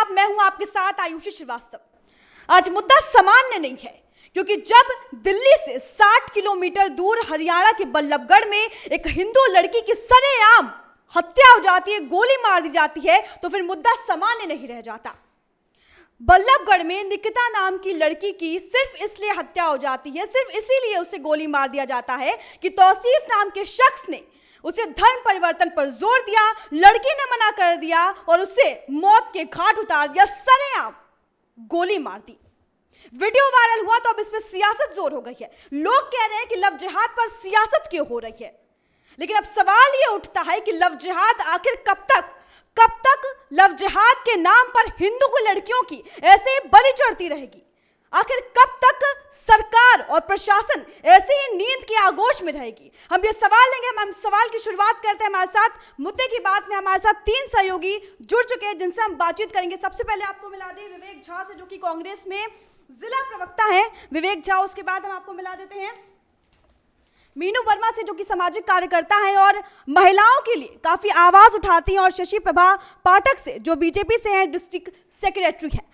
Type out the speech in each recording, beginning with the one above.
आदाब, मैं हूं आपके साथ आयुषी श्रीवास्तव। आज मुद्दा सामान्य नहीं है, क्योंकि जब दिल्ली से 60 किलोमीटर दूर हरियाणा के बल्लभगढ़ में एक हिंदू लड़की की सरेआम हत्या हो जाती है, गोली मार दी जाती है, तो फिर मुद्दा सामान्य नहीं रह जाता। बल्लभगढ़ में निकिता नाम की लड़की की सिर्फ इसलिए हत्या हो जाती है, सिर्फ इसीलिए उसे गोली मार दिया जाता है कि तौसीफ नाम के शख्स ने उसे धर्म परिवर्तन पर जोर दिया, लड़की ने मना कर दिया और उसे मौत के घाट उतार दिया, सरेआम गोली मार दी। वीडियो वायरल हुआ तो अब इसमें सियासत जोर हो गई है। लोग कह रहे हैं कि लव जिहाद पर सियासत क्यों हो रही है, लेकिन अब सवाल यह उठता है कि लव जिहाद आखिर कब तक लव जिहाद के नाम पर हिंदू को लड़कियों की ऐसे ही बलि चढ़ती रहेगी? आखिर कब तक सरकार और प्रशासन ऐसे ही नींद की आगोश में रहेगी? हम ये सवाल लेंगे। हम सवाल की शुरुआत करते हैं। हमारे साथ मुद्दे की बात में हमारे साथ 3 सहयोगी जुड़ चुके हैं, जिनसे हम बातचीत करेंगे। सबसे पहले आपको मिला दें विवेक झा से, जो कि कांग्रेस में जिला प्रवक्ता है। विवेक झा, उसके बाद हम आपको मिला देते हैं मीनू वर्मा से, जो कि सामाजिक कार्यकर्ता हैं और महिलाओं के लिए काफी आवाज उठाती हैं, और शशि प्रभा पाठक से, जो बीजेपी से हैं, डिस्ट्रिक्ट सेक्रेटरी हैं।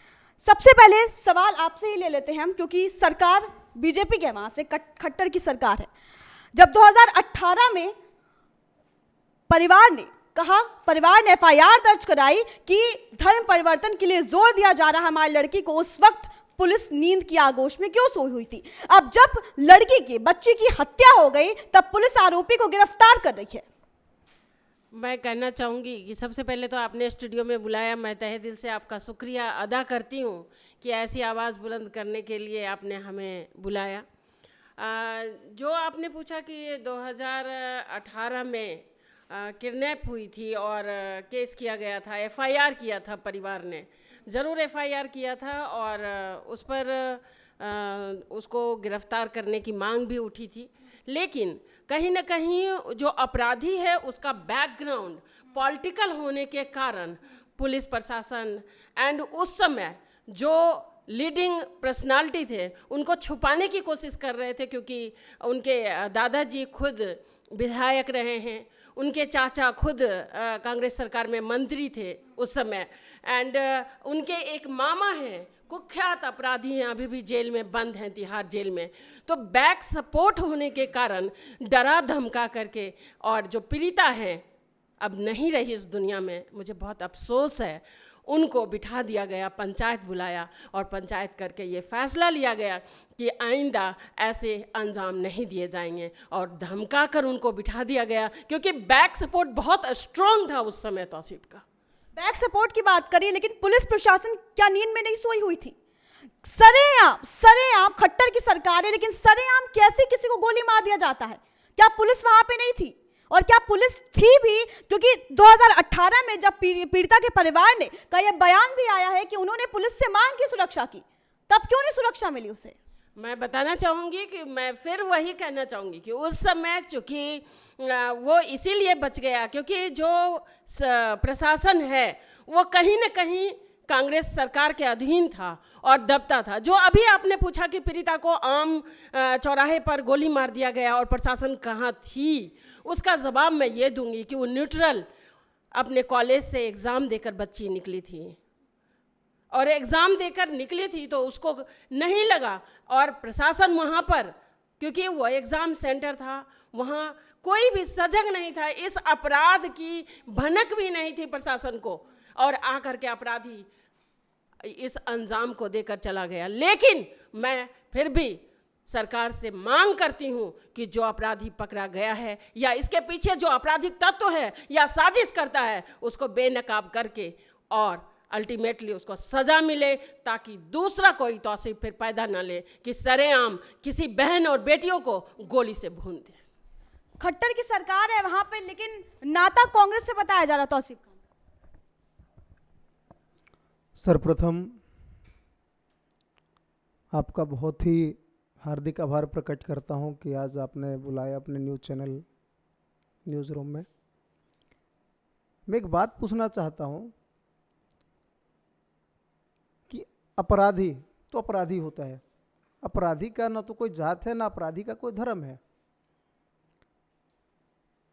सबसे पहले सवाल आपसे ही ले लेते हैं हम, क्योंकि सरकार बीजेपी के वहां से खट्टर की सरकार है। जब 2018 में परिवार ने एफआईआर दर्ज कराई कि धर्म परिवर्तन के लिए जोर दिया जा रहा है हमारी लड़की को, उस वक्त पुलिस नींद की आगोश में क्यों सोई हुई थी? अब जब बच्ची की हत्या हो गई, तब पुलिस आरोपी को गिरफ्तार कर रही है। मैं कहना चाहूँगी कि सबसे पहले तो आपने स्टूडियो में बुलाया, मैं तहे दिल से आपका शुक्रिया अदा करती हूँ कि ऐसी आवाज़ बुलंद करने के लिए आपने हमें बुलाया। जो आपने पूछा कि ये 2018 में किडनैप हुई थी और केस किया गया था, एफआईआर किया था परिवार ने, ज़रूर एफआईआर किया था और उस पर उसको गिरफ्तार करने की मांग भी उठी थी। लेकिन कहीं ना कहीं जो अपराधी है उसका बैकग्राउंड पॉलिटिकल होने के कारण पुलिस प्रशासन एंड उस समय जो लीडिंग पर्सनालिटी थे उनको छुपाने की कोशिश कर रहे थे, क्योंकि उनके दादाजी खुद विधायक रहे हैं, उनके चाचा खुद कांग्रेस सरकार में मंत्री थे उस समय, एंड उनके एक मामा हैं, कुख्यात अपराधी हैं, अभी भी जेल में बंद हैं, तिहाड़ जेल में। तो बैक सपोर्ट होने के कारण डरा धमका करके, और जो पीड़िता हैं अब नहीं रही इस दुनिया में, मुझे बहुत अफसोस है, उनको बिठा दिया गया, पंचायत बुलाया और पंचायत करके ये फैसला लिया गया कि आइंदा ऐसे अंजाम नहीं दिए जाएंगे, और धमका कर उनको बिठा दिया गया, क्योंकि बैक सपोर्ट बहुत स्ट्रॉन्ग था उस समय तौसीफ का। बैक सपोर्ट की बात करिए, लेकिन पुलिस प्रशासन क्या नींद में नहीं सोई हुई थी? सरेआम खट्टर की सरकार है, लेकिन सरेआम कैसे किसी को गोली मार दिया जाता है? क्या पुलिस वहां पे नहीं थी? और क्या पुलिस थी भी? क्योंकि 2018 में जब पीड़िता के परिवार ने का यह बयान भी आया है कि उन्होंने पुलिस से मांग की सुरक्षा की, तब क्यों नहीं सुरक्षा मिली उसे? मैं बताना चाहूँगी कि मैं फिर वही कहना चाहूँगी कि उस समय चूँकि वो इसीलिए बच गया क्योंकि जो प्रशासन है वो कहीं ना कहीं कांग्रेस सरकार के अधीन था और दबता था। जो अभी आपने पूछा कि पीड़िता को आम चौराहे पर गोली मार दिया गया और प्रशासन कहाँ थी, उसका जवाब मैं ये दूंगी कि वो न्यूट्रल अपने कॉलेज से एग्ज़ाम देकर बच्ची निकली थी, और एग्ज़ाम देकर निकली थी तो उसको नहीं लगा, और प्रशासन वहाँ पर, क्योंकि वो एग्ज़ाम सेंटर था, वहाँ कोई भी सजग नहीं था, इस अपराध की भनक भी नहीं थी प्रशासन को, और आकर के अपराधी इस अंजाम को देकर चला गया। लेकिन मैं फिर भी सरकार से मांग करती हूँ कि जो अपराधी पकड़ा गया है या इसके पीछे जो आपराधिक तत्व है या साजिश करता है, उसको बेनकाब करके और अल्टीमेटली उसको सज़ा मिले, ताकि दूसरा कोई तौसीफ फिर पैदा न ले कि सरेआम किसी बहन और बेटियों को गोली से भून दे। खट्टर की सरकार है वहां पे, लेकिन नाता कांग्रेस से बताया जा रहा तौसीफ का। सर्वप्रथम आपका बहुत ही हार्दिक आभार प्रकट करता हूं कि आज आपने बुलाया अपने न्यूज़ चैनल न्यूज़ रूम में। मैं एक बात पूछना चाहता हूं कि अपराधी तो अपराधी होता है, अपराधी का ना तो कोई जात है ना अपराधी का कोई धर्म है,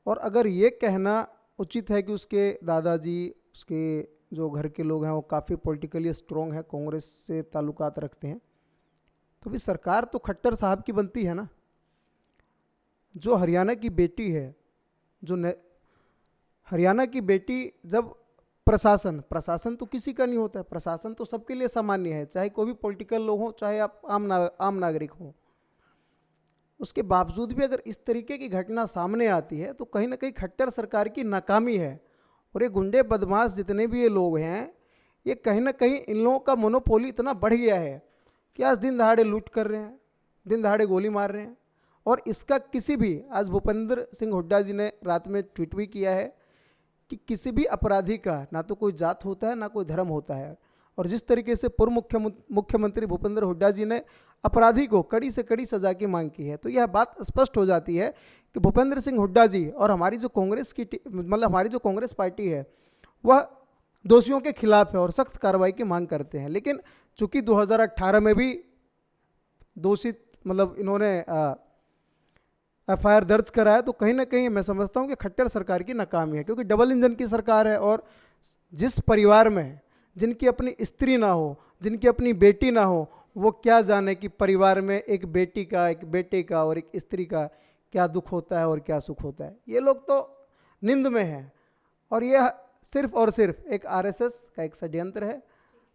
और अगर ये कहना उचित है कि उसके दादाजी, उसके जो घर के लोग हैं वो काफ़ी पॉलिटिकली स्ट्रॉन्ग हैं, कांग्रेस से ताल्लुकात रखते हैं, तो भी सरकार तो खट्टर साहब की बनती है ना। जो हरियाणा की बेटी है, हरियाणा की बेटी जब प्रशासन तो किसी का नहीं होता है, प्रशासन तो सबके लिए सामान्य है, चाहे कोई भी पॉलिटिकल लोग हो, चाहे आप आम नागरिक हो। उसके बावजूद भी अगर इस तरीके की घटना सामने आती है तो कहीं ना कहीं खट्टर सरकार की नाकामी है। और ये गुंडे बदमाश जितने भी ये लोग हैं, ये कहीं ना कहीं इन लोगों का मोनोपोली इतना बढ़ गया है कि आज दिन दहाड़े लूट कर रहे हैं, दिन दहाड़े गोली मार रहे हैं। और इसका किसी भी, आज भूपेंद्र सिंह हुड्डा जी ने रात में ट्वीट भी किया है कि किसी भी अपराधी का ना तो कोई जात होता है ना कोई धर्म होता है। और जिस तरीके से पूर्व मुख्यमंत्री भूपेंद्र हुड्डा जी ने अपराधी को कड़ी से कड़ी सजा की मांग की है, तो यह बात स्पष्ट हो जाती है कि भूपेंद्र सिंह हुड्डा जी और हमारी जो कांग्रेस की मतलब हमारी जो कांग्रेस पार्टी है वह दोषियों के खिलाफ है और सख्त कार्रवाई की मांग करते हैं। लेकिन चूंकि 2018 में भी दोषित मतलब इन्होंने FIR दर्ज कराया, तो कहीं ना कहीं मैं समझता हूं कि खट्टर सरकार की नाकामी है, क्योंकि डबल इंजन की सरकार है। और जिस परिवार में जिनकी अपनी स्त्री ना हो, जिनकी अपनी बेटी ना हो, वो क्या जाने कि परिवार में एक बेटी का, एक बेटे का और एक स्त्री का क्या दुख होता है और क्या सुख होता है। ये लोग तो निंद में हैं। और यह सिर्फ और सिर्फ एक RSS का एक षड्यंत्र है,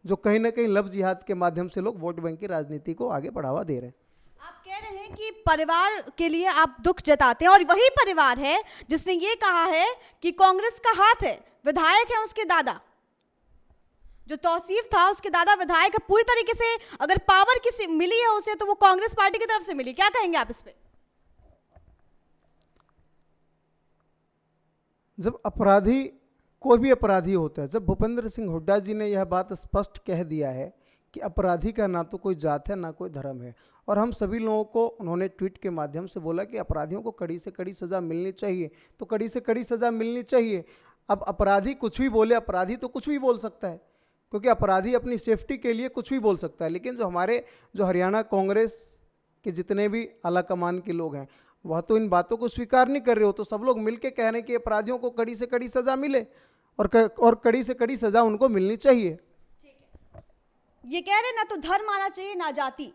जो कहीं ना कहीं लव जिहाद के माध्यम से लोग वोट बैंक की राजनीति को आगे बढ़ावा दे रहे हैं। आप कह रहे हैं कि परिवार के लिए आप दुख जताते हैं, और वही परिवार है जिसने ये कहा है कि कांग्रेस का हाथ है, विधायक है उसके दादा, जो तौसीफ था उसके दादा विधायक है। पूरी तरीके से अगर पावर किसी मिली है उसे तो वो कांग्रेस पार्टी की तरफ से मिली। क्या कहेंगे आप इस पे? जब अपराधी कोई भी अपराधी होता है, जब भूपेंद्र सिंह हुड्डा जी ने यह बात स्पष्ट कह दिया है कि अपराधी का ना तो कोई जात है ना कोई धर्म है, और हम सभी लोगों को उन्होंने ट्वीट के माध्यम से बोला कि अपराधियों को कड़ी से कड़ी सज़ा मिलनी चाहिए, तो कड़ी से कड़ी सज़ा मिलनी चाहिए। अब अपराधी कुछ भी बोले, अपराधी तो कुछ भी बोल सकता है, क्योंकि अपराधी अपनी सेफ्टी के लिए कुछ भी बोल सकता है। लेकिन जो हरियाणा कांग्रेस के जितने भी आला कमान के लोग हैं, वह तो इन बातों को स्वीकार नहीं कर रहे हो। तो सब लोग मिलकर कह रहे हैं कि अपराधियों को कड़ी से कड़ी सज़ा मिले और कड़ी से कड़ी सज़ा उनको मिलनी चाहिए। ये कह रहे ना तो धर्म आना चाहिए ना जाति,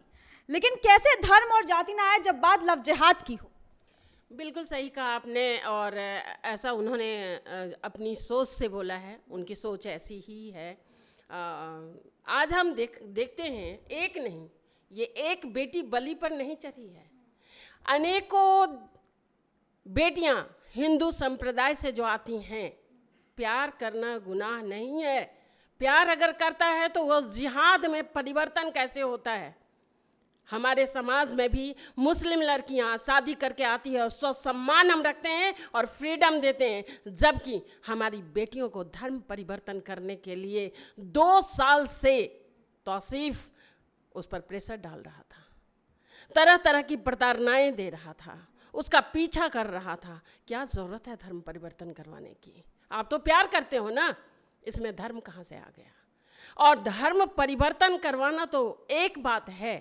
लेकिन कैसे धर्म और जाति ना आए जब बात लव जिहाद की हो? बिल्कुल सही कहा आपने, और ऐसा उन्होंने अपनी सोच से बोला है, उनकी सोच ऐसी ही है। आज हम देखते हैं, एक नहीं, ये एक बेटी बलि पर नहीं चढ़ी है, अनेकों बेटियां हिंदू संप्रदाय से जो आती हैं। प्यार करना गुनाह नहीं है, प्यार अगर करता है तो वह जिहाद में परिवर्तन कैसे होता है। हमारे समाज में भी मुस्लिम लड़कियां शादी करके आती है और सम्मान हम रखते हैं और फ्रीडम देते हैं, जबकि हमारी बेटियों को धर्म परिवर्तन करने के लिए 2 साल से तौसीफ उस पर प्रेशर डाल रहा था, तरह तरह की प्रताड़नाएं दे रहा था, उसका पीछा कर रहा था। क्या ज़रूरत है धर्म परिवर्तन करवाने की? आप तो प्यार करते हो ना, इसमें धर्म कहाँ से आ गया? और धर्म परिवर्तन करवाना तो एक बात है,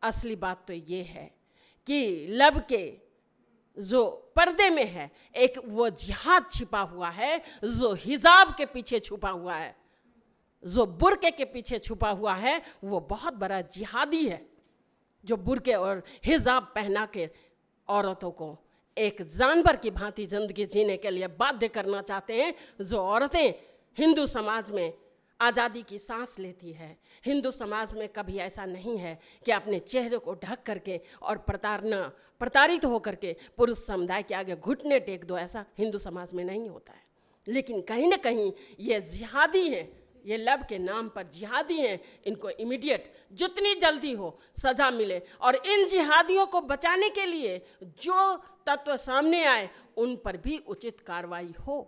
असली बात तो ये है कि लब के जो पर्दे में है एक वो जिहाद छिपा हुआ है, जो हिजाब के पीछे छुपा हुआ है, जो बुर्के के पीछे छुपा हुआ है, वो बहुत बड़ा जिहादी है, जो बुर्के और हिजाब पहना के औरतों को एक जानवर की भांति जिंदगी जीने के लिए बाध्य करना चाहते हैं। जो औरतें हिंदू समाज में आज़ादी की सांस लेती है, हिंदू समाज में कभी ऐसा नहीं है कि अपने चेहरे को ढक करके और प्रताड़ित होकर के पुरुष समुदाय के आगे घुटने टेक दो, ऐसा हिंदू समाज में नहीं होता है। लेकिन कहीं ना कहीं ये जिहादी हैं, ये लब के नाम पर जिहादी हैं, इनको इमीडिएट जितनी जल्दी हो सज़ा मिले, और इन जिहादियों को बचाने के लिए जो तत्व सामने आए उन पर भी उचित कार्रवाई हो।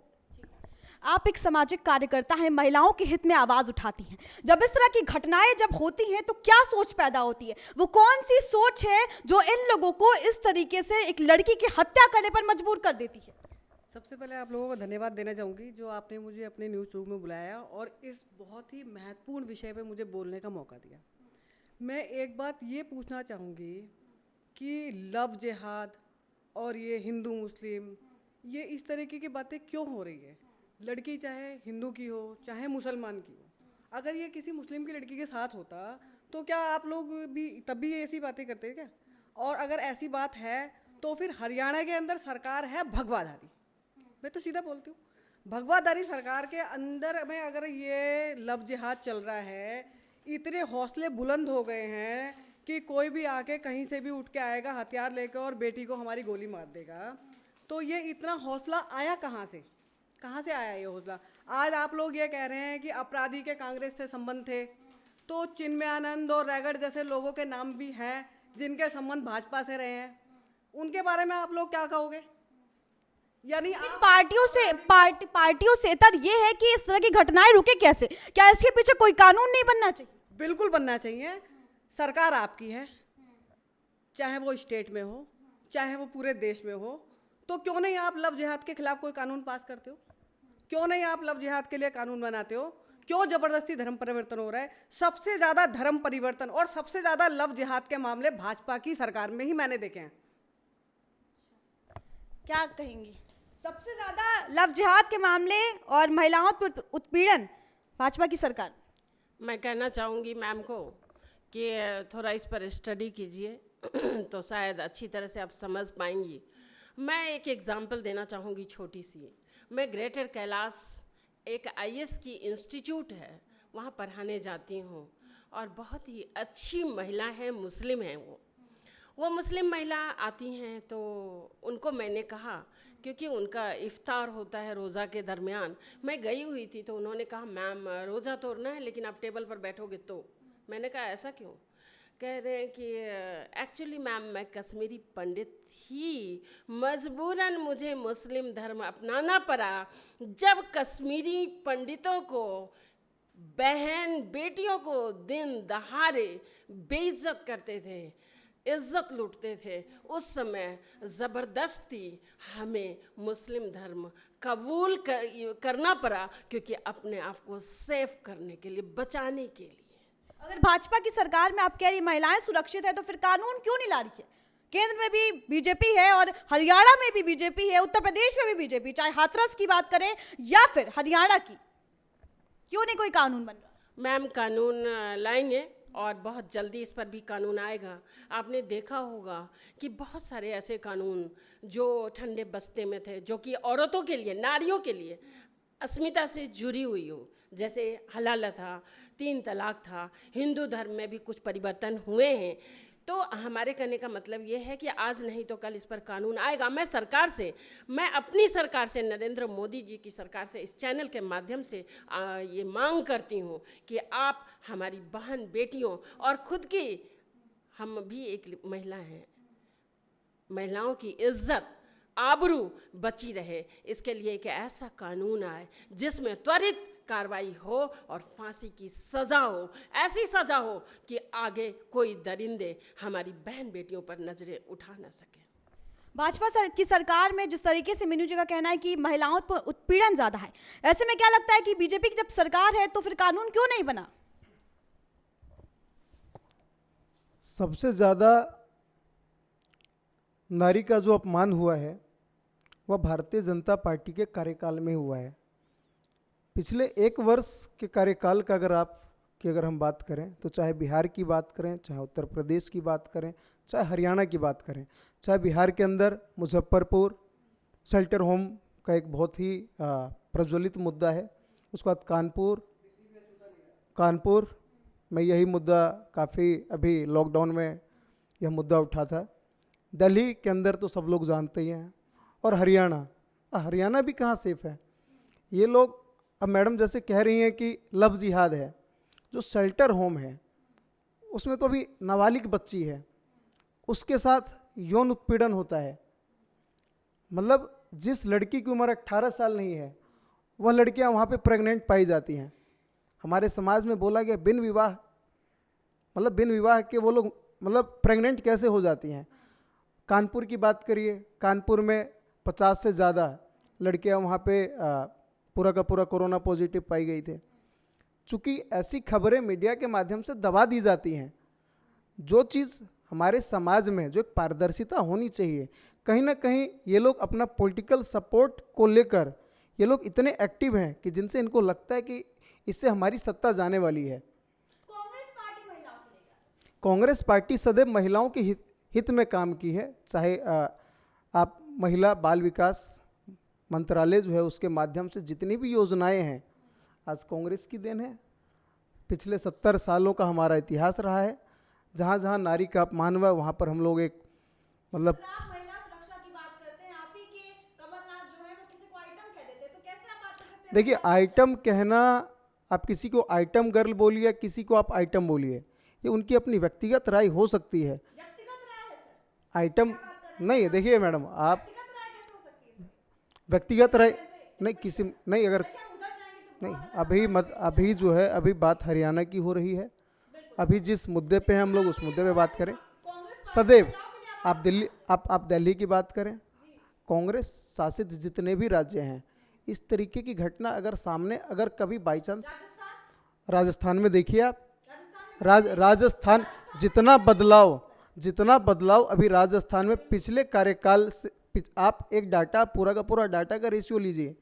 आप एक सामाजिक कार्यकर्ता हैं, महिलाओं के हित में आवाज उठाती हैं। जब इस तरह की घटनाएं जब होती हैं तो क्या सोच पैदा होती है? वो कौन सी सोच है जो इन लोगों को इस तरीके से एक लड़की की हत्या करने पर मजबूर कर देती है? सबसे पहले आप लोगों को धन्यवाद देना चाहूँगी जो आपने मुझे अपने न्यूज़ रूम में बुलाया और इस बहुत ही महत्वपूर्ण विषय पे मुझे बोलने का मौका दिया। मैं एक बात ये पूछना चाहूँगी कि लव जिहाद और ये हिंदू मुस्लिम, ये इस तरीके की बातें क्यों हो रही है? लड़की चाहे हिंदू की हो चाहे मुसलमान की हो, अगर ये किसी मुस्लिम की लड़की के साथ होता तो क्या आप लोग भी तब भी ऐसी बातें करते क्या? और अगर ऐसी बात है तो फिर हरियाणा के अंदर सरकार है भगवाधारी। मैं तो सीधा बोलती हूँ, भगवाधारी सरकार के अंदर में अगर ये लव जिहाद चल रहा है, इतने हौसले बुलंद हो गए हैं कि कोई भी आके कहीं से भी उठ के आएगा हथियार लेकर और बेटी को हमारी गोली मार देगा, तो ये इतना हौसला आया कहाँ से? कहाँ से आया ये हौसला? आज आप लोग ये कह रहे हैं कि अपराधी के कांग्रेस से संबंध थे, तो चिन्मयानंद और रैगड़ जैसे लोगों के नाम भी हैं जिनके संबंध भाजपा से रहे हैं, उनके बारे में आप लोग क्या कहोगे? यानी इन पार्टियों से तर ये है कि इस तरह की घटनाएं रुके कैसे? क्या इसके पीछे कोई कानून नहीं बनना चाहिए? बिल्कुल बनना चाहिए। सरकार आपकी है, चाहे वो स्टेट में हो चाहे वो पूरे देश में हो, तो क्यों नहीं आप लव जिहाद के खिलाफ कोई कानून पास करते हो? क्यों नहीं आप लव जिहाद के लिए कानून बनाते हो? क्यों जबरदस्ती धर्म परिवर्तन हो रहा है? सबसे ज्यादा धर्म परिवर्तन और सबसे ज्यादा लव जिहाद के मामले भाजपा की सरकार में ही मैंने देखे हैं। क्या कहेंगी? सबसे ज्यादा लव जिहाद के मामले और महिलाओं पर उत्पीड़न भाजपा की सरकार। मैं कहना चाहूँगी मैम को कि थोड़ा इस पर स्टडी कीजिए तो शायद अच्छी तरह से आप समझ पाएंगी। मैं एक एग्जांपल देना चाहूँगी छोटी सी। मैं ग्रेटर कैलाश एक आईएएस की इंस्टीट्यूट है, वहाँ पढ़ाने जाती हूँ और बहुत ही अच्छी महिला है, मुस्लिम है। वो मुस्लिम महिला आती हैं तो उनको मैंने कहा, क्योंकि उनका इफ्तार होता है रोज़ा के दरमियान, मैं गई हुई थी तो उन्होंने कहा मैम रोज़ा तोड़ना है लेकिन आप टेबल पर बैठोगे तो। मैंने कहा ऐसा क्यों? कह रहे हैं कि एक्चुअली मैम मैं कश्मीरी पंडित थी, मजबूरन मुझे मुस्लिम धर्म अपनाना पड़ा। जब कश्मीरी पंडितों को बहन बेटियों को दिन दहाड़े बेइज्जत करते थे, इज्जत लूटते थे, उस समय ज़बरदस्ती हमें मुस्लिम धर्म कबूल करना पड़ा, क्योंकि अपने आप को सेफ करने के लिए, बचाने के लिए। अगर भाजपा की सरकार में आप कह रही महिलाएं सुरक्षित है तो फिर कानून क्यों नहीं ला रही है? केंद्र में भी बीजेपी है और हरियाणा में भी बीजेपी है, उत्तर प्रदेश में भी बीजेपी, चाहे हाथरस की बात करें या फिर हरियाणा की, क्यों नहीं कोई कानून बन रहा? मैम कानून लाएंगे और बहुत जल्दी इस पर भी कानून आएगा। आपने देखा होगा कि बहुत सारे ऐसे कानून जो ठंडे बस्ते में थे, जो कि औरतों के लिए, नारियों के लिए अस्मिता से जुड़ी हुई हो, जैसे हलाला था, 3 तलाक था, हिंदू धर्म में भी कुछ परिवर्तन हुए हैं। तो हमारे कहने का मतलब ये है कि आज नहीं तो कल इस पर कानून आएगा। मैं अपनी सरकार से, नरेंद्र मोदी जी की सरकार से इस चैनल के माध्यम से ये मांग करती हूँ कि आप हमारी बहन बेटियों और खुद की, हम भी एक महिला हैं, महिलाओं की इज्जत आबरू बची रहे, इसके लिए एक ऐसा कानून आए जिसमें त्वरित कार्रवाई हो और फांसी की सज़ा हो, ऐसी सज़ा हो कि आगे कोई दरिंदे हमारी बहन बेटियों पर नजरें उठा ना सके। भाजपा की सरकार में जिस तरीके से मीनू जी का कहना है कि महिलाओं पर उत्पीड़न ज़्यादा है, ऐसे में क्या लगता है कि बीजेपी की जब सरकार है तो फिर कानून क्यों नहीं बना? सबसे ज़्यादा नारी का जो अपमान हुआ है वह भारतीय जनता पार्टी के कार्यकाल में हुआ है। पिछले 1 वर्ष के कार्यकाल का अगर हम बात करें तो चाहे बिहार की बात करें, चाहे उत्तर प्रदेश की बात करें, चाहे हरियाणा की बात करें, चाहे बिहार के अंदर मुजफ्फरपुर शेल्टर होम का एक बहुत ही प्रज्वलित मुद्दा है, उसके बाद कानपुर में यही मुद्दा काफ़ी अभी लॉकडाउन में यह मुद्दा उठा था। दिल्ली के अंदर तो सब लोग जानते ही हैं, और हरियाणा भी कहाँ सेफ है? ये लोग, अब मैडम जैसे कह रही हैं कि लव जिहाद है, जो शेल्टर होम है उसमें तो अभी नाबालिग बच्ची है, उसके साथ यौन उत्पीड़न होता है। मतलब जिस लड़की की उम्र 18 साल नहीं है वह लड़कियां वहाँ पे प्रेग्नेंट पाई जाती हैं। हमारे समाज में बोला गया बिन विवाह के वो लोग मतलब प्रेग्नेंट कैसे हो जाती हैं। कानपुर की बात करिए, कानपुर में 50 से ज़्यादा लड़कियां वहाँ पे पूरा का पूरा कोरोना पॉजिटिव पाई गई थे। चूँकि ऐसी खबरें मीडिया के माध्यम से दबा दी जाती हैं, जो चीज़ हमारे समाज में जो एक पारदर्शिता होनी चाहिए, कहीं ना कहीं ये लोग अपना पॉलिटिकल सपोर्ट को लेकर ये लोग इतने एक्टिव हैं कि जिनसे इनको लगता है कि इससे हमारी सत्ता जाने वाली है। कांग्रेस पार्टी महिलाओं के लिए कांग्रेस पार्टी सदैव महिलाओं के हित में काम की है। चाहे आप महिला बाल विकास मंत्रालय जो है उसके माध्यम से जितनी भी योजनाएं हैं आज कांग्रेस की देन है। पिछले 70 सालों का हमारा इतिहास रहा है। जहाँ जहाँ नारी का अपमान हुआ वहाँ पर हम लोग एक मतलब महिला सुरक्षा की बात करते हैं, आप ही के कमलनाथ जो है वो किसी को आइटम कह देते हैं, तो कैसे आप बात कर सकते हैं? देखिए, आइटम कहना, आप किसी को आइटम गर्ल बोलिए, किसी को आप आइटम बोलिए, ये उनकी अपनी व्यक्तिगत राय हो सकती है। व्यक्तिगत राय है सर, आइटम नहीं, देखिए मैडम, आप व्यक्तिगत राय कैसे हो सकती है सर? व्यक्तिगत राय नहीं किसी नहीं, अगर क्या हम उधर जाएंगे तो नहीं, अभी जो है अभी बात हरियाणा की हो रही है। अभी जिस मुद्दे पे हैं हम लोग उस मुद्दे पे बात करें। सदैव आप दिल्ली की बात करें, कांग्रेस शासित जितने भी राज्य हैं, इस तरीके की घटना अगर सामने अगर कभी बाई चांस राजस्थान में देखिए आप, राजस्थान जितना बदलाव अभी राजस्थान में पिछले कार्यकाल से, आप एक डाटा पूरा का पूरा डाटा का रेशियो लीजिए,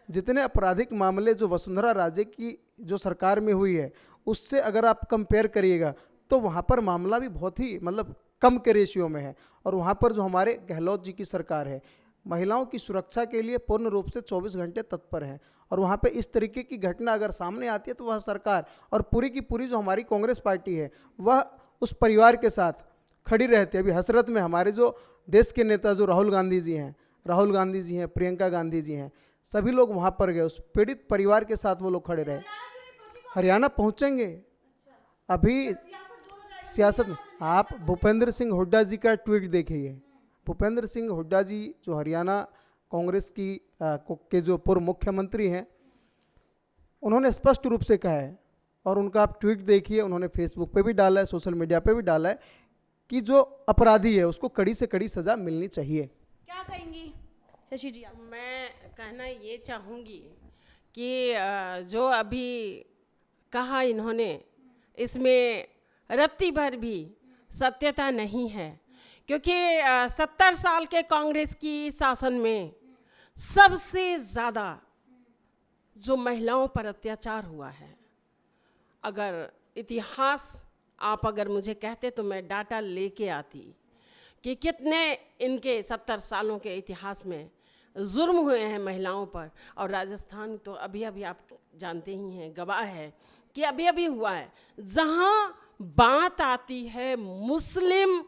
जितने आपराधिक मामले जो वसुंधरा राजे की जो सरकार में हुई है उससे अगर आप कंपेयर करिएगा तो वहाँ पर मामला भी बहुत ही मतलब कम के रेशियो में है। और वहाँ पर जो हमारे गहलोत जी की सरकार है महिलाओं की सुरक्षा के लिए पूर्ण रूप से 24 घंटे तत्पर है। और वहाँ पे इस तरीके की घटना अगर सामने आती है तो वह सरकार और पूरी की पूरी जो हमारी कांग्रेस पार्टी है वह उस परिवार के साथ खड़ी रहती है। अभी हसरत में हमारे जो देश के नेता जो राहुल गांधी जी हैं, प्रियंका गांधी जी हैं, सभी लोग वहाँ पर गए, उस पीड़ित परिवार के साथ वो लोग खड़े रहे। हरियाणा पहुँचेंगे। अभी सियासत में आप भूपेंद्र सिंह हुड्डा जी का ट्वीट देखिए। भूपेंद्र सिंह हुड्डा जी जो हरियाणा कांग्रेस की के जो पूर्व मुख्यमंत्री हैं, उन्होंने स्पष्ट रूप से कहा है, और उनका आप ट्वीट देखिए, उन्होंने फेसबुक पे भी डाला है, सोशल मीडिया पे भी डाला है कि जो अपराधी है उसको कड़ी से कड़ी सज़ा मिलनी चाहिए। क्या कहेंगी शशि जी आप? मैं कहना ये चाहूँगी कि जो अभी कहा इन्होंने, इसमें रत्ती भर भी सत्यता नहीं है, क्योंकि 70 साल के कांग्रेस की शासन में सबसे ज़्यादा जो महिलाओं पर अत्याचार हुआ है, अगर इतिहास आप अगर मुझे कहते तो मैं डाटा लेके आती कि कितने इनके 70 सालों के इतिहास में जुर्म हुए हैं महिलाओं पर। और राजस्थान तो अभी अभी आप जानते ही हैं, गवाह है कि अभी अभी हुआ है। जहाँ बात आती है मुस्लिम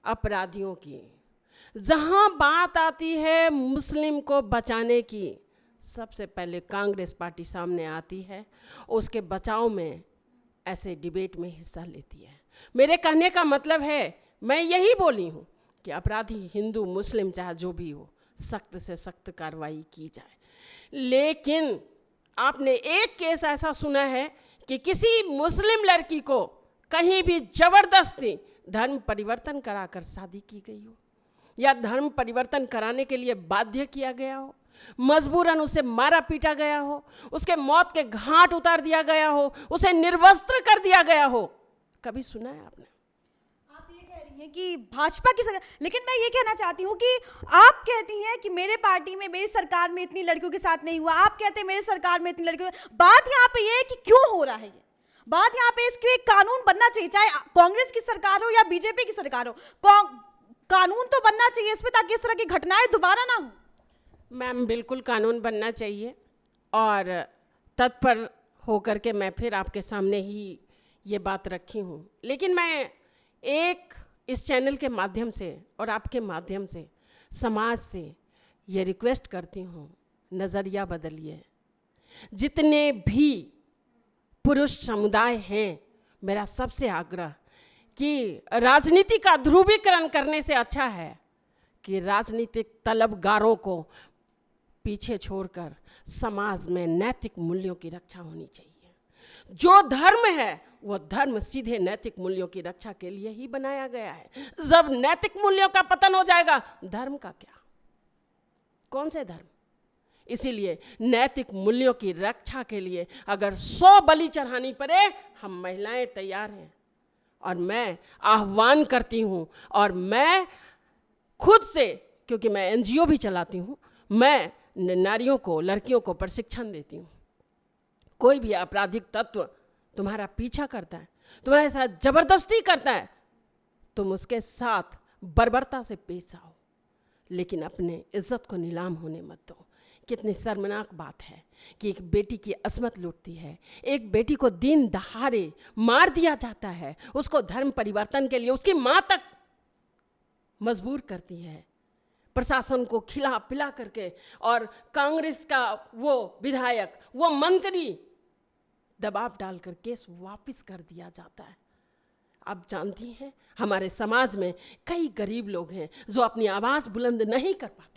अपराधियों की, जहाँ बात आती है मुस्लिम को बचाने की, सबसे पहले कांग्रेस पार्टी सामने आती है, उसके बचाव में ऐसे डिबेट में हिस्सा लेती है। मेरे कहने का मतलब है, मैं यही बोली हूँ कि अपराधी हिंदू मुस्लिम चाहे जो भी हो, सख्त से सख्त कार्रवाई की जाए। लेकिन आपने एक केस ऐसा सुना है कि किसी मुस्लिम लड़की को कहीं भी जबरदस्ती धर्म परिवर्तन कराकर शादी की गई हो, या धर्म परिवर्तन कराने के लिए बाध्य किया गया हो, मजबूरन उसे मारा पीटा गया हो, उसके मौत के घाट उतार दिया गया हो, उसे निर्वस्त्र कर दिया गया हो? कभी सुना है आपने? आप ये कह रही हैं कि भाजपा की सरकार, लेकिन मैं ये कहना चाहती हूँ कि आप कहती हैं कि मेरे पार्टी में, मेरी सरकार में इतनी लड़कियों के साथ नहीं हुआ, आप कहते हैं मेरी सरकार में इतनी लड़कियों। बात यहाँ पे ये है कि क्यों हो रहा है ये बात, यहाँ पे इसके एक कानून बनना चाहिए, चाहे कांग्रेस की सरकार हो या बीजेपी की सरकार हो, कानून तो बनना चाहिए इस पे, ताकि इस तरह की घटनाएं दोबारा ना हो। मैम, बिल्कुल कानून बनना चाहिए, और तत्पर होकर के मैं फिर आपके सामने ही ये बात रखी हूँ। लेकिन मैं एक इस चैनल के माध्यम से और आपके माध्यम से समाज से ये रिक्वेस्ट करती हूँ, नज़रिया बदलिए। जितने भी पुरुष समुदाय हैं, मेरा सबसे आग्रह कि राजनीति का ध्रुवीकरण करने से अच्छा है कि राजनीतिक तलबगारों को पीछे छोड़कर समाज में नैतिक मूल्यों की रक्षा होनी चाहिए। जो धर्म है वो धर्म सीधे नैतिक मूल्यों की रक्षा के लिए ही बनाया गया है। जब नैतिक मूल्यों का पतन हो जाएगा, धर्म का क्या, कौन से धर्म? इसीलिए नैतिक मूल्यों की रक्षा के लिए अगर 100 बलि चढ़ानी पड़े, हम महिलाएं तैयार हैं। और मैं आह्वान करती हूँ, और मैं खुद से, क्योंकि मैं NGO भी चलाती हूँ, मैं नारियों को, लड़कियों को प्रशिक्षण देती हूँ। कोई भी आपराधिक तत्व तुम्हारा पीछा करता है, तुम्हारे साथ जबरदस्ती करता है, तुम उसके साथ बर्बरता से पेश आओ, लेकिन अपने इज्जत को नीलाम होने मत दो। कितनी शर्मनाक बात है कि एक बेटी की अस्मत लूटती है, एक बेटी को दिन दहाड़े मार दिया जाता है, उसको धर्म परिवर्तन के लिए उसकी माँ तक मजबूर करती है प्रशासन को खिला पिला करके, और कांग्रेस का वो विधायक, वो मंत्री दबाव डालकर केस वापस कर दिया जाता है। आप जानती हैं हमारे समाज में कई गरीब लोग हैं जो अपनी आवाज़ बुलंद नहीं कर पाते।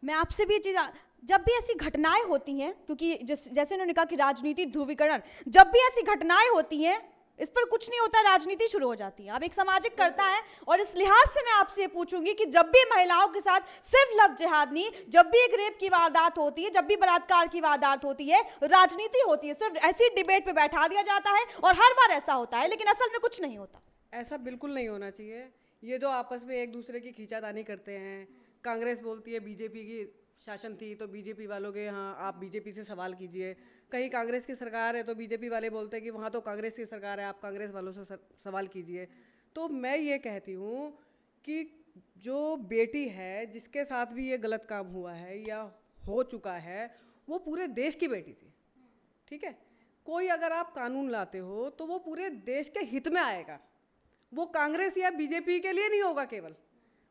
मैं आपसे भी जब भी ऐसी घटनाएं होती हैं, क्योंकि जैसे उन्होंने कहा कि राजनीति ध्रुवीकरण, जब भी ऐसी घटनाएं होती हैं इस पर कुछ नहीं होता, राजनीति शुरू हो जाती है। अब एक सामाजिक कर्ता है और इस लिहाज से मैं आपसे ये पूछूंगी कि जब भी महिलाओं के साथ सिर्फ लव जिहाद नहीं, जब भी एक रेप की वारदात होती है, जब भी बलात्कार की वारदात होती है, राजनीति होती है, सिर्फ ऐसी डिबेट पे बैठा दिया जाता है और हर बार ऐसा होता है, लेकिन असल में कुछ नहीं होता। ऐसा बिल्कुल नहीं होना चाहिए। ये जो आपस में एक दूसरे की खींचातानी करते हैं, कांग्रेस बोलती है बीजेपी की शासन थी तो बीजेपी वालों के यहाँ आप बीजेपी से सवाल कीजिए, कहीं कांग्रेस की सरकार है तो बीजेपी वाले बोलते हैं कि वहाँ तो कांग्रेस की सरकार है, आप कांग्रेस वालों से सवाल कीजिए। तो मैं ये कहती हूँ कि जो बेटी है जिसके साथ भी ये गलत काम हुआ है या हो चुका है, वो पूरे देश की बेटी थी, ठीक है। कोई अगर आप कानून लाते हो तो वो पूरे देश के हित में आएगा, वो कांग्रेस या बीजेपी के लिए नहीं होगा केवल,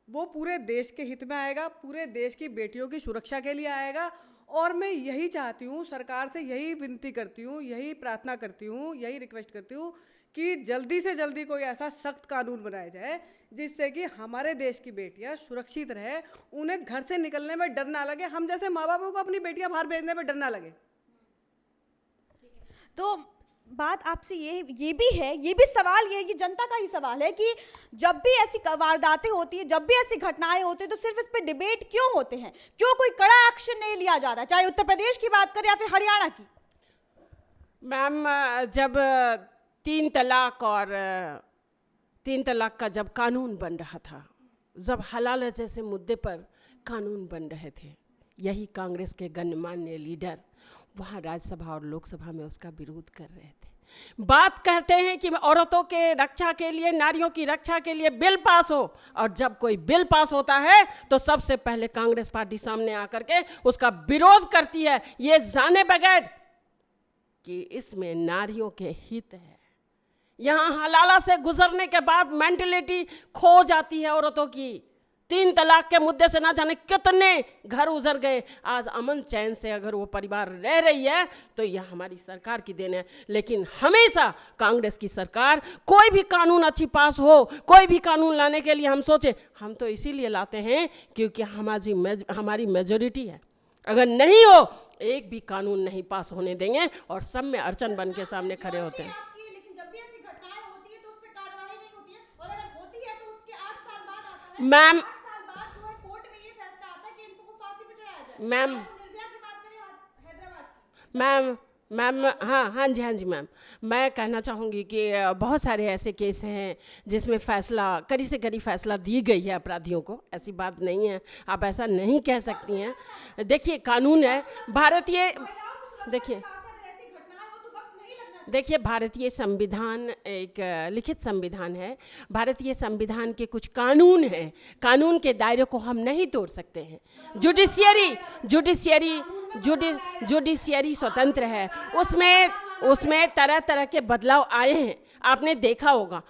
वो पूरे देश के हित में आएगा, पूरे देश की बेटियों की सुरक्षा के लिए आएगा। और मैं यही चाहती हूँ, सरकार से यही विनती करती हूँ, यही प्रार्थना करती हूँ, यही रिक्वेस्ट करती हूँ कि जल्दी से जल्दी कोई ऐसा सख्त कानून बनाया जाए जिससे कि हमारे देश की बेटियाँ सुरक्षित रहे, उन्हें घर से निकलने में डर ना लगे, हम जैसे माँ बापों को अपनी बेटियाँ बाहर भेजने में डर ना लगे। तो बात आपसे ये भी है, ये भी सवाल ये है कि जनता का ही सवाल है कि जब भी ऐसी वारदातें होती हैं, जब भी ऐसी घटनाएं होती हैं, तो सिर्फ इस पे डिबेट क्यों होते हैं, क्यों कोई कड़ा एक्शन नहीं लिया जाता, चाहे उत्तर प्रदेश की बात करें या फिर हरियाणा की। मैम, जब 3 तलाक और 3 तलाक का जब कानून बन रहा था, जब हलाल जैसे मुद्दे पर कानून बन रहे थे, यही कांग्रेस के गणमान्य लीडर वहाँ राज्यसभा और लोकसभा में उसका विरोध कर रहे थे। बात कहते हैं कि औरतों के रक्षा के लिए, नारियों की रक्षा के लिए बिल पास हो, और जब कोई बिल पास होता है तो सबसे पहले कांग्रेस पार्टी सामने आकर के उसका विरोध करती है, ये जाने बगैर कि इसमें नारियों के हित है। यहाँ हलाला से गुजरने के बाद मेंटलिटी खो जाती है औरतों की। 3 तलाक के मुद्दे से ना जाने कितने घर उजड़ गए। आज अमन चैन से अगर वो परिवार रह रही है तो यह हमारी सरकार की देन है। लेकिन हमेशा कांग्रेस की सरकार कोई भी कानून अच्छी पास हो, कोई भी कानून लाने के लिए हम सोचे, हम तो इसीलिए लाते हैं क्योंकि हमारी मेजॉरिटी है। अगर नहीं हो, एक भी कानून नहीं पास होने देंगे और सब में अड़चन बन के सामने खड़े होते हैं। लेकिन जब भी ऐसी घटनाएं होती है तो उस पर कार्रवाई नहीं होती है, और अगर होती है तो उसके 8 साल बाद आता है। मैम, 8 साल बाद जो है कोर्ट में ये फैसला आता है कि इनको फांसी पे चढ़ाया जाए। मैम, निर्भया की बात करें हैदराबाद की। मैम, हाँ जी मैम, मैं कहना चाहूँगी कि बहुत सारे ऐसे केस हैं जिसमें फ़ैसला, कड़ी से कड़ी फैसला दी गई है अपराधियों को। ऐसी बात नहीं है, आप ऐसा नहीं कह सकती हैं। देखिए, कानून है भारतीय, देखिए भारतीय संविधान एक लिखित संविधान है। भारतीय संविधान के कुछ कानून हैं, कानून के दायरे को हम नहीं तोड़ सकते हैं। जुडिशियरी स्वतंत्र है, उसमें तरह तरह के बदलाव आए हैं। आपने देखा होगा,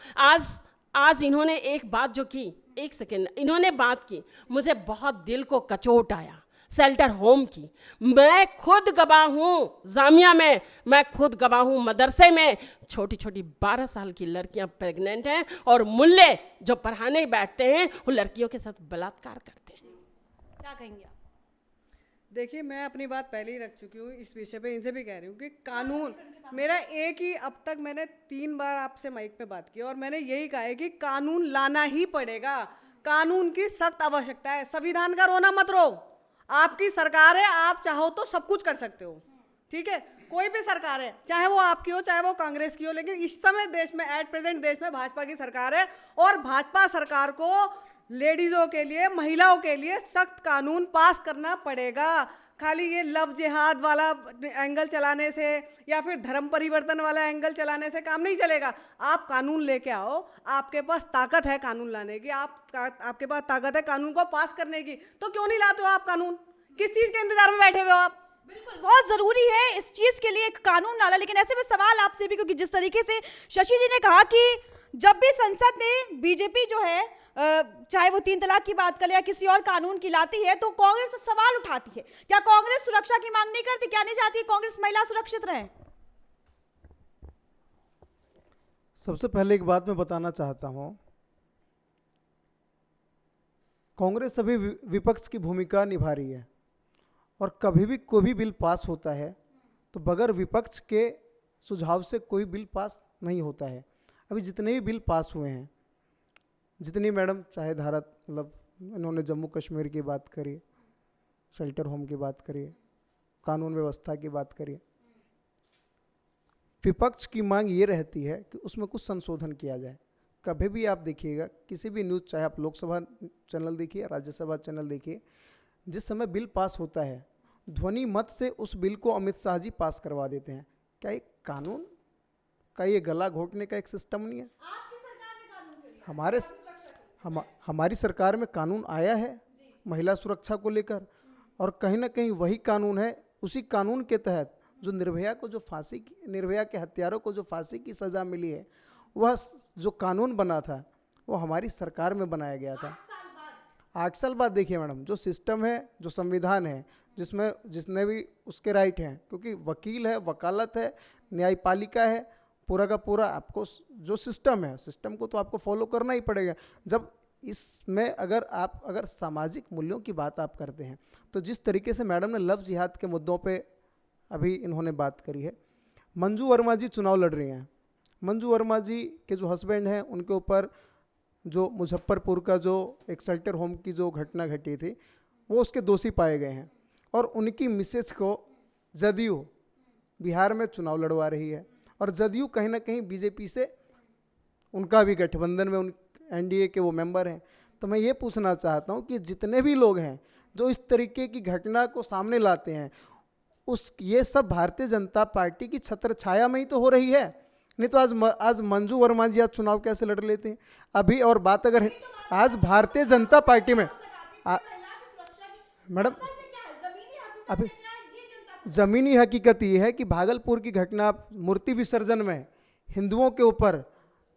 आज इन्होंने एक बात जो की, एक सेकेंड, इन्होंने बात की, मुझे बहुत दिल को कचोट आया, शेल्टर होम की। मैं खुद गवाह हूँ, जामिया में मैं खुद गवाह हूँ, मदरसे में छोटी छोटी 12 साल की लड़कियाँ प्रेग्नेंट हैं और मुल्ले जो पढ़ाने बैठते हैं वो लड़कियों के साथ बलात्कार करते हैं। क्या कहेंगे आप? देखिए, मैं अपनी बात पहले ही रख चुकी हूँ इस विषय पे, इनसे भी कह रही हूँ कि कानून, मेरा एक ही, अब तक मैंने 3 बार आपसे माइक पे बात की और मैंने यही कहा है कि कानून लाना ही पड़ेगा। कानून की सख्त आवश्यकता है। संविधान का रोना मत रो, आपकी सरकार है, आप चाहो तो सब कुछ कर सकते हो, ठीक है। कोई भी सरकार है, चाहे वो आपकी हो चाहे वो कांग्रेस की हो, लेकिन इस समय देश में, एट प्रेजेंट देश में भाजपा की सरकार है और भाजपा सरकार को लेडीज़ों के लिए, महिलाओं के लिए सख्त कानून पास करना पड़ेगा। खाली ये लव जिहाद वाला एंगल चलाने से या फिर धर्म परिवर्तन वाला एंगल चलाने से काम नहीं चलेगा। आप कानून लेके आओ, आपके पास ताकत है कानून लाने की, आपके पास ताकत है कानून को पास करने की, तो क्यों नहीं लाते हो आप कानून? किस चीज़ के इंतजार में बैठे हुए हो आप? बिल्कुल, बहुत जरूरी है इस चीज के लिए एक कानून लाना। लेकिन ऐसे में सवाल आपसे भी, क्योंकि जिस तरीके से शशि जी ने कहा कि जब भी संसद में बीजेपी जो है चाहे वो 3 तलाक की बात करे या किसी और कानून की लाती है, तो कांग्रेस से सवाल उठाती है। क्या कांग्रेस सुरक्षा की मांग नहीं करती? क्या नहीं चाहती कांग्रेस महिला सुरक्षित रहे? सबसे पहले एक बात मैं बताना चाहता हूं, कांग्रेस अभी विपक्ष की भूमिका निभा रही है और कभी भी कोई भी बिल पास होता है तो बगैर विपक्ष के सुझाव से कोई बिल पास नहीं होता है। अभी जितने भी बिल पास हुए हैं, जितनी मैडम चाहे धारा, मतलब इन्होंने जम्मू कश्मीर की बात करी, शेल्टर होम की बात करी, कानून व्यवस्था की बात करी, विपक्ष की मांग ये रहती है कि उसमें कुछ संशोधन किया जाए। कभी भी आप देखिएगा किसी भी न्यूज़, चाहे आप लोकसभा चैनल देखिए, राज्यसभा चैनल देखिए, जिस समय बिल पास होता है ध्वनि मत से उस बिल को अमित शाह जी पास करवा देते हैं। क्या ये कानून का ये गला घोटने का एक सिस्टम नहीं है? हमारी सरकार में कानून आया है महिला सुरक्षा को लेकर, और कहीं ना कहीं वही कानून है, उसी कानून के तहत जो निर्भया के हत्यारों को जो फांसी की सज़ा मिली है, वह जो कानून बना था वो हमारी सरकार में बनाया गया था। 8 साल बाद देखिए मैडम, जो सिस्टम है, जो संविधान है, जिसमें जिसने भी उसके राइट हैं, क्योंकि वकील है, वकालत है, न्यायपालिका है, पूरा का पूरा आपको जो सिस्टम है, सिस्टम को तो आपको फॉलो करना ही पड़ेगा। जब इसमें अगर सामाजिक मूल्यों की बात आप करते हैं, तो जिस तरीके से मैडम ने लव जिहाद के मुद्दों पे अभी इन्होंने बात करी है, मंजू वर्मा जी चुनाव लड़ रही हैं। मंजू वर्मा जी के जो हस्बैंड हैं, उनके ऊपर जो मुजफ्फरपुर का जो एक शेल्टर होम की जो घटना घटी थी, वो उसके दोषी पाए गए हैं, और उनकी मिसेज को जदयू बिहार में चुनाव लड़वा रही है, और जदयू कहीं ना कहीं बीजेपी से, उनका भी गठबंधन में, उन एनडीए के वो मेंबर हैं। तो मैं ये पूछना चाहता हूँ कि जितने भी लोग हैं जो इस तरीके की घटना को सामने लाते हैं, ये सब भारतीय जनता पार्टी की छत्र छाया में ही तो हो रही है। नहीं तो आज मंजू वर्मा जी आज चुनाव कैसे लड़ लेते हैं अभी? और बात अगर आज भारतीय जनता पार्टी में मैडम, अभी ज़मीनी हकीकत ये है कि भागलपुर की घटना, मूर्ति विसर्जन में हिंदुओं के ऊपर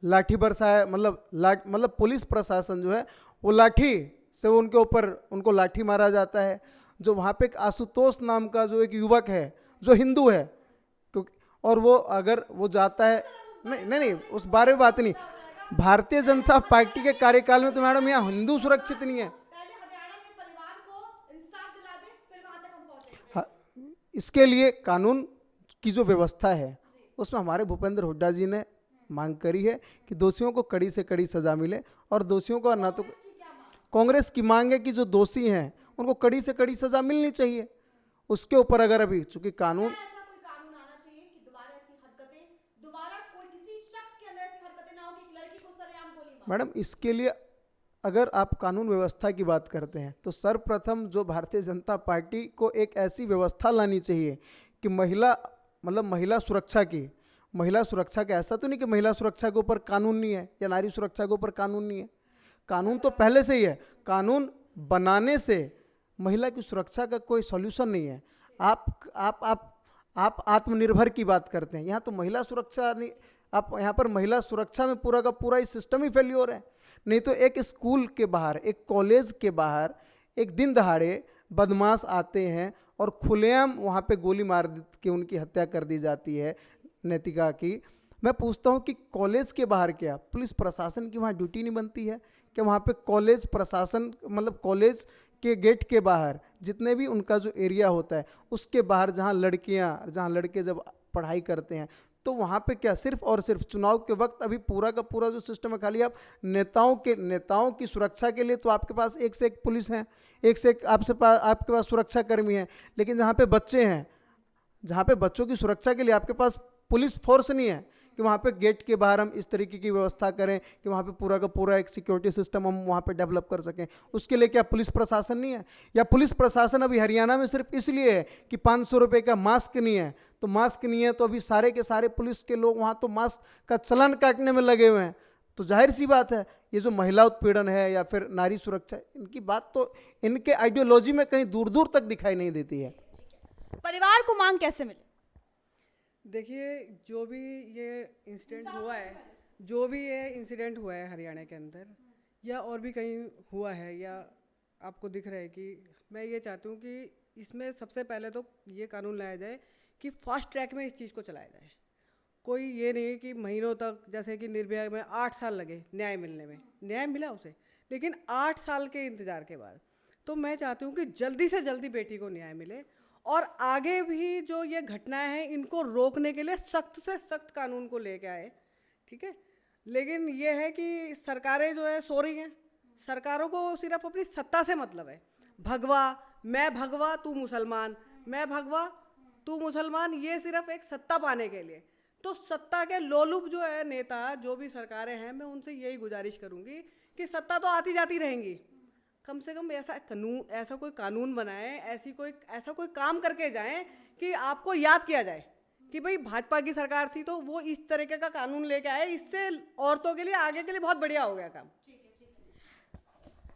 लाठी बरसाया, मतलब पुलिस प्रशासन जो है वो लाठी से उनके ऊपर उनको लाठी मारा जाता है। जो वहाँ पे एक आशुतोष नाम का जो एक युवक है जो हिंदू है, क्योंकि और वो अगर वो जाता है, नहीं उस बारे में बात नहीं, भारतीय जनता पार्टी के कार्यकाल में तो मैडम यहाँ हिंदू सुरक्षित नहीं है। इसके लिए कानून की जो व्यवस्था है उसमें हमारे भूपेंद्र हुड्डा जी ने मांग करी है कि दोषियों को कड़ी से कड़ी सज़ा मिले, और दोषियों को ना तो कांग्रेस की मांग है कि जो दोषी हैं उनको कड़ी से कड़ी सज़ा मिलनी चाहिए। उसके ऊपर अगर अभी चूंकि कानून मैडम, इसके लिए अगर आप कानून व्यवस्था की बात करते हैं तो सर्वप्रथम जो भारतीय जनता पार्टी को एक ऐसी व्यवस्था लानी चाहिए कि महिला सुरक्षा का, ऐसा तो नहीं कि महिला सुरक्षा के ऊपर कानून नहीं है या नारी सुरक्षा के ऊपर कानून नहीं है। कानून तो पहले से ही है। कानून बनाने से महिला की सुरक्षा का कोई सॉल्यूशन नहीं है। आप आत्मनिर्भर की बात करते हैं, यहाँ तो महिला सुरक्षा नहीं, आप यहाँ पर महिला सुरक्षा में पूरा का पूरा सिस्टम ही फेल्योर है। नहीं तो एक स्कूल के बाहर, एक कॉलेज के बाहर एक दिन दहाड़े बदमाश आते हैं और खुलेआम वहाँ पे गोली मार के उनकी हत्या कर दी जाती है नैतिका की। मैं पूछता हूँ कि कॉलेज के बाहर क्या पुलिस प्रशासन की वहाँ ड्यूटी नहीं बनती है कि वहाँ पे कॉलेज प्रशासन, कॉलेज के गेट के बाहर जितने भी उनका जो एरिया होता है उसके बाहर जहाँ लड़के जब पढ़ाई करते हैं, तो वहाँ पे क्या सिर्फ और सिर्फ चुनाव के वक्त अभी पूरा का पूरा जो सिस्टम है, खाली आप नेताओं की सुरक्षा के लिए तो आपके पास एक से एक पुलिस हैं, एक से एक आपके पास सुरक्षा कर्मी हैं, लेकिन जहाँ पे बच्चे हैं, जहाँ पे बच्चों की सुरक्षा के लिए आपके पास पुलिस फोर्स नहीं है कि वहाँ पे गेट के बाहर हम इस तरीके की व्यवस्था करें कि वहाँ पे पूरा का पूरा एक सिक्योरिटी सिस्टम हम वहाँ पे डेवलप कर सकें। उसके लिए क्या पुलिस प्रशासन नहीं है? या पुलिस प्रशासन अभी हरियाणा में सिर्फ इसलिए है कि 500 रुपये का मास्क नहीं है, तो मास्क नहीं है तो अभी सारे के सारे पुलिस के लोग वहाँ तो मास्क का चलन काटने में लगे हुए हैं। तो जाहिर सी बात है ये जो महिला उत्पीड़न है या फिर नारी सुरक्षा, इनकी बात तो इनके आइडियोलॉजी में कहीं दूर दूर तक दिखाई नहीं देती है। परिवार को मांग कैसे मिले? देखिए, जो भी ये इंसिडेंट हुआ है हरियाणा के अंदर या और भी कहीं हुआ है या आपको दिख रहा है, कि मैं ये चाहती हूँ कि इसमें सबसे पहले तो ये कानून लाया जाए कि फास्ट ट्रैक में इस चीज़ को चलाया जाए। कोई ये नहीं कि महीनों तक, जैसे कि निर्भया में 8 साल लगे न्याय मिलने में, न्याय मिला उसे, लेकिन 8 साल के इंतज़ार के बाद। तो मैं चाहती हूँ कि जल्दी से जल्दी बेटी को न्याय मिले और आगे भी जो ये घटनाएं हैं इनको रोकने के लिए सख्त से सख्त कानून को लेके आए, ठीक है। लेकिन ये है कि सरकारें जो है सो रही हैं। सरकारों को सिर्फ अपनी सत्ता से मतलब है। भगवा, मैं भगवा तू मुसलमान, मैं भगवा तू मुसलमान, ये सिर्फ एक सत्ता पाने के लिए। तो सत्ता के लोलुप जो है नेता, जो भी सरकारें हैं, मैं उनसे यही गुजारिश करूंगी कि सत्ता तो आती जाती रहेंगी, कम से कम ऐसा कोई कानून बनाएं, ऐसा कोई काम करके जाएं कि आपको याद किया जाए कि भाई भाजपा की सरकार थी तो वो इस तरीके का कानून लेके आए। इससे औरतों के लिए आगे के लिए बहुत बढ़िया हो गया काम।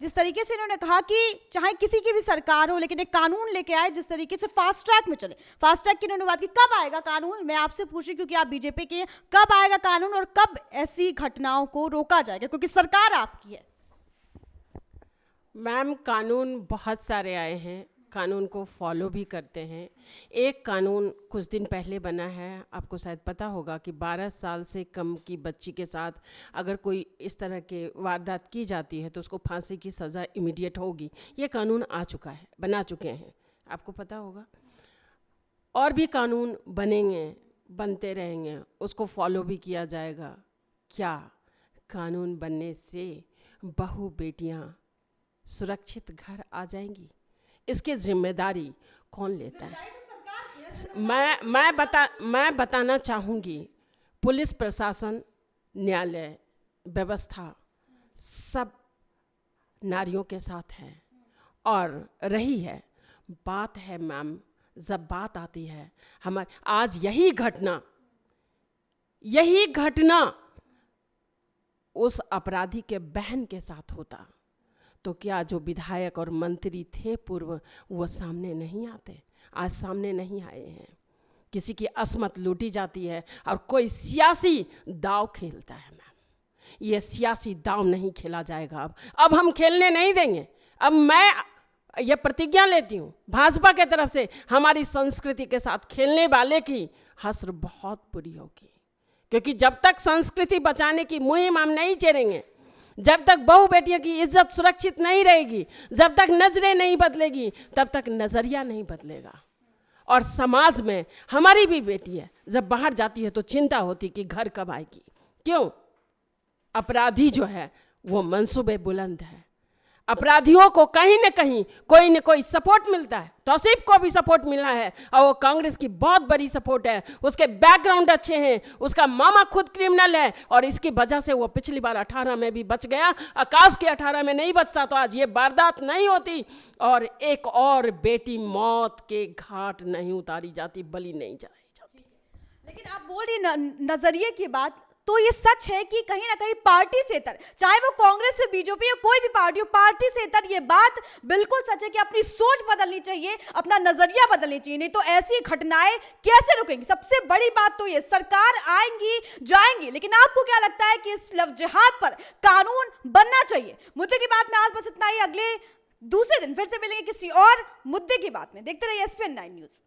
जिस तरीके से इन्होंने कहा कि चाहे किसी की भी सरकार हो लेकिन एक कानून लेके आए जिस तरीके से फास्ट ट्रैक में चले। फास्ट ट्रैक की इन्होंने बात की, कब आएगा कानून? मैं आपसे पूछ रही क्योंकि आप बीजेपी के हैं, कब आएगा कानून और कब ऐसी घटनाओं को रोका जाएगा, क्योंकि सरकार आपकी है। मैम, कानून बहुत सारे आए हैं, कानून को फॉलो भी करते हैं। एक कानून कुछ दिन पहले बना है, आपको शायद पता होगा कि 12 साल से कम की बच्ची के साथ अगर कोई इस तरह के वारदात की जाती है तो उसको फांसी की सज़ा इमीडिएट होगी। ये कानून आ चुका है, बना चुके हैं, आपको पता होगा। और भी कानून बनेंगे, बनते रहेंगे, उसको फॉलो भी किया जाएगा। क्या कानून बनने से बहू बेटियाँ सुरक्षित घर आ जाएंगी? इसकी जिम्मेदारी कौन लेता है? मैं बताना चाहूँगी, पुलिस प्रशासन, न्यायालय व्यवस्था सब नारियों के साथ है और रही है। बात है मैम, जब बात आती है हमारे, आज यही घटना उस अपराधी के बहन के साथ होता तो क्या जो विधायक और मंत्री थे पूर्व, वो सामने नहीं आते? आज सामने नहीं आए हैं। किसी की असमत लूटी जाती है और कोई सियासी दाव खेलता है। मैम, ये सियासी दाव नहीं खेला जाएगा। अब हम खेलने नहीं देंगे। अब मैं ये प्रतिज्ञा लेती हूँ भाजपा के तरफ से, हमारी संस्कृति के साथ खेलने वाले की हस्र बहुत बुरी होगी। क्योंकि जब तक संस्कृति बचाने की मुहिम हम नहीं छेड़ेंगे, जब तक बहू बेटियों की इज्जत सुरक्षित नहीं रहेगी, जब तक नजरें नहीं बदलेगी, तब तक नजरिया नहीं बदलेगा। और समाज में हमारी भी बेटी है, जब बाहर जाती है तो चिंता होती कि घर कब आएगी। क्यों? अपराधी जो है वो मंसूबे बुलंद है। अपराधियों को कहीं न कोई सपोर्ट मिलता है। तौसीफ को भी सपोर्ट मिला है और वो कांग्रेस की बहुत बड़ी सपोर्ट है। उसके बैकग्राउंड अच्छे हैं, उसका मामा खुद क्रिमिनल है और इसकी वजह से वो पिछली बार 18 में भी बच गया। आकाश के 18 में नहीं बचता तो आज ये वारदात नहीं होती और एक और बेटी मौत के घाट नहीं उतारी जाती, बलि नहीं जाई जाती। लेकिन आप बोल रही नजरिए की बात, तो ये सच है कि कहीं ना कहीं पार्टी से इतर, चाहे वो कांग्रेस या बीजेपी या कोई भी पार्टी हो, पार्टी से इतर ये बात बिल्कुल सच है कि अपनी सोच बदलनी चाहिए, अपना नजरिया बदलनी चाहिए, नहीं तो ऐसी घटनाएं कैसे रुकेंगी। सबसे बड़ी बात तो ये, सरकार आएंगी जाएंगी, लेकिन आपको क्या लगता है कि इस लव जिहाद पर कानून बनना चाहिए? मुद्दे की बात में आज बस इतना ही। अगले दूसरे दिन फिर से मिलेंगे किसी और मुद्दे की बात में। देखते रहिए SPN9 न्यूज।